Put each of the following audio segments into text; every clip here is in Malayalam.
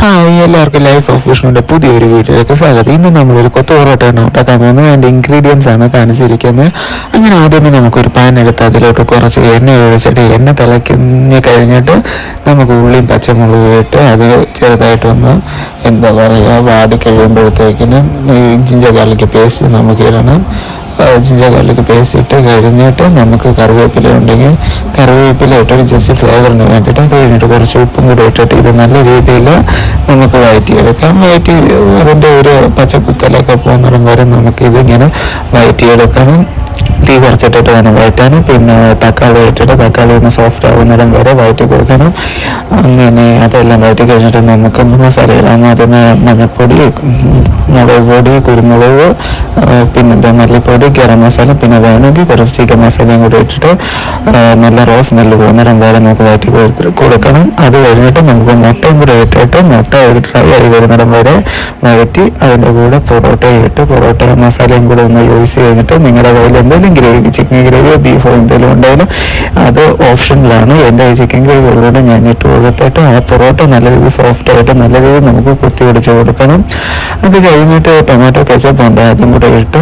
എല്ലാവർക്കും ലൈഫ് ഓഫ് വിഷ്ണുവിൻ്റെ പുതിയൊരു വീഡിയോയിലേക്ക് സ്വാഗതം. ഇന്ന് നമ്മളൊരു കൊത്തു പൊറോട്ടയാണ് ഉണ്ടാക്കാൻ പോകുന്നത്. അതിൻ്റെ ഇൻഗ്രീഡിയൻസ് ആണ് കാണിച്ചിരിക്കുന്നത്. അങ്ങനെ ആദ്യമേ നമുക്കൊരു പാൻ എടുത്ത് അതിലോട്ട് കുറച്ച് എണ്ണ ഒഴിച്ചിട്ട് എണ്ണ തിളയ്ക്കുന്ന കഴിഞ്ഞിട്ട് നമുക്ക് ഉള്ളിയും പച്ചമുളകും ഇട്ട് അത് ചെറുതായിട്ടൊന്ന് വാടി കഴിയുമ്പോഴത്തേക്കിന് ജിഞ്ചർ ഗാർലിക് പേസ്റ്റ് നമുക്ക് ഇടണം. ജിഞ്ചർ ഗാർലിക് പേസ്റ്റ് ഇട്ട് കഴിഞ്ഞിട്ട് നമുക്ക് കറിവേപ്പില ഉണ്ടെങ്കിൽ കറിവേപ്പില ഇട്ടിട്ട് ജസ്റ്റ് ഫ്ലേവറിന് വേണ്ടിയിട്ട് അത് കഴിഞ്ഞിട്ട് കുറച്ച് ഉപ്പും കൂടി ഇട്ടിട്ട് ഇത് നല്ല രീതിയിൽ നമുക്ക് വഴറ്റിയെടുക്കാം. അതിൻ്റെ ഒരു പച്ചക്കുത്തലൊക്കെ പോകുന്നിടം വരെ നമുക്കിതിങ്ങനെ വഴറ്റിയെടുക്കണം. തീ കുറച്ചിട്ടിട്ട് വേണം വഴറ്റാനും. പിന്നെ തക്കാളി ഇട്ടിട്ട് തക്കാളി ഒന്ന് സോഫ്റ്റ് ആകുന്നിടം വരെ വഴറ്റി കൊടുക്കണം. അങ്ങനെ അതെല്ലാം വഴറ്റി കഴിഞ്ഞിട്ട് നമുക്ക് മസാല ഇടാം. അതിന് മഞ്ഞൾപ്പൊടി, മുളക് പൊടി, കുരുമുളക്, പിന്നെന്താ മല്ലിപ്പൊടി, ഗരം മസാല, പിന്നെ വേണമെങ്കിൽ കുറച്ച് ചിക്കൻ മസാലയും കൂടി ഇട്ടിട്ട് നല്ല റോസ് സ്മെല്ല് പോകുന്നിടം വരെ നമുക്ക് വഴറ്റി കൊടുക്കണം. അത് കഴിഞ്ഞിട്ട് നമുക്ക് മുട്ടയും കൂടി ഇട്ടിട്ട് മുട്ട ഒരു ഡ്രൈ ആയി വരുന്നിടം വരെ വഴറ്റി അതിൻ്റെ കൂടെ പൊറോട്ടയും ഇട്ട് പൊറോട്ട മസാലയും കൂടെ ഒന്ന് യൂസ് കഴിഞ്ഞിട്ട് നിങ്ങളുടെ കയ്യിൽ എന്തെങ്കിലും ഗ്രേവി, ചിക്കൻ ഗ്രേവിയോ ബീഫോ എന്തെങ്കിലും ഉണ്ടെങ്കിലും അത് ഓപ്ഷനിലാണ്. എൻ്റെ ചിക്കൻ ഗ്രേവി ഉള്ളതുകൊണ്ട് ഞാൻ ഇട്ട് കൊടുത്തിട്ട് ആ പൊറോട്ട നല്ല രീതിയിൽ സോഫ്റ്റ് ആയിട്ട് നല്ല രീതിയിൽ നമുക്ക് കുത്തി പിടിച്ച് കൊടുക്കണം. അത് കഴിഞ്ഞിട്ട് ടൊമാറ്റോ കെച്ചപ്പ് ഉണ്ട്, അതും കൂടെ ഇട്ട്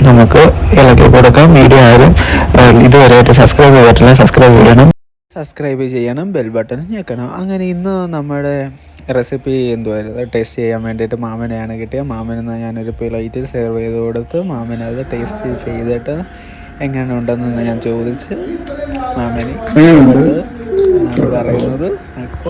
നമുക്ക് ഇളക്കി കൊടുക്കാം. വീഡിയോ ആരും ഇതുവരെയായിട്ട് സബ്സ്ക്രൈബ് ചെയ്തിട്ടില്ല, സബ്സ്ക്രൈബ് ചെയ്യണം, ബെൽ ബട്ടൺ ഞെക്കണം. അങ്ങനെ ഇന്ന് നമ്മുടെ റെസിപ്പി എന്തുവായിരുന്നു ടേസ്റ്റ് ചെയ്യാൻ വേണ്ടിയിട്ട് മാമനെയാണ് കിട്ടിയത്. മാമനെന്ന് ഞാനൊരു പ്ലേറ്റിൽ സെർവ് ചെയ്ത് കൊടുത്ത് മാമനത് ടേസ്റ്റ് ചെയ്തിട്ട് എങ്ങനെ ഉണ്ടെന്ന് ഞാൻ ചോദിച്ച് മാമന് എന്നാണ് പറയുന്നത്. അപ്പോൾ